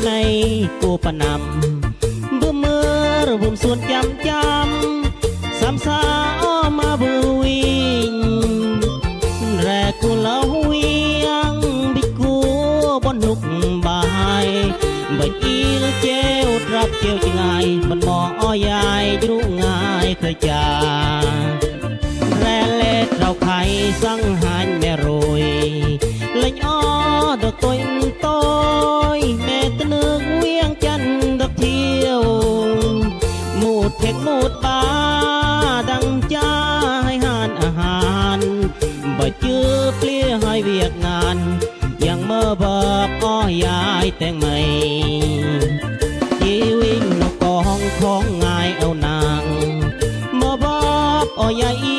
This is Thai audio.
ในกูปนำบุเมื่อระบุมส่วนจำสามสาวมาบุวิงแรกกูเล่าเวียงบิดกูบนนุกบายใบอีลเจ้ารับเจ้าจะไงมันมออ้อยายรู้ง่ายเคยจาแร่เล็ดเราไข่สังหารแม่รวยเล่นอ้อดอกตัวต้อยแม่ตะนึกเวียงจันดอกเที่ยวมูดเทกมูดปลาดังจ้าให้หานอาหารบ่เจอเปลี่ยให้เวียกงานยังเมื่อบอกอ้อยายแต่งใหม่ชีวิตนกกองของงายเอานางเมื่อบอกอ้อยาย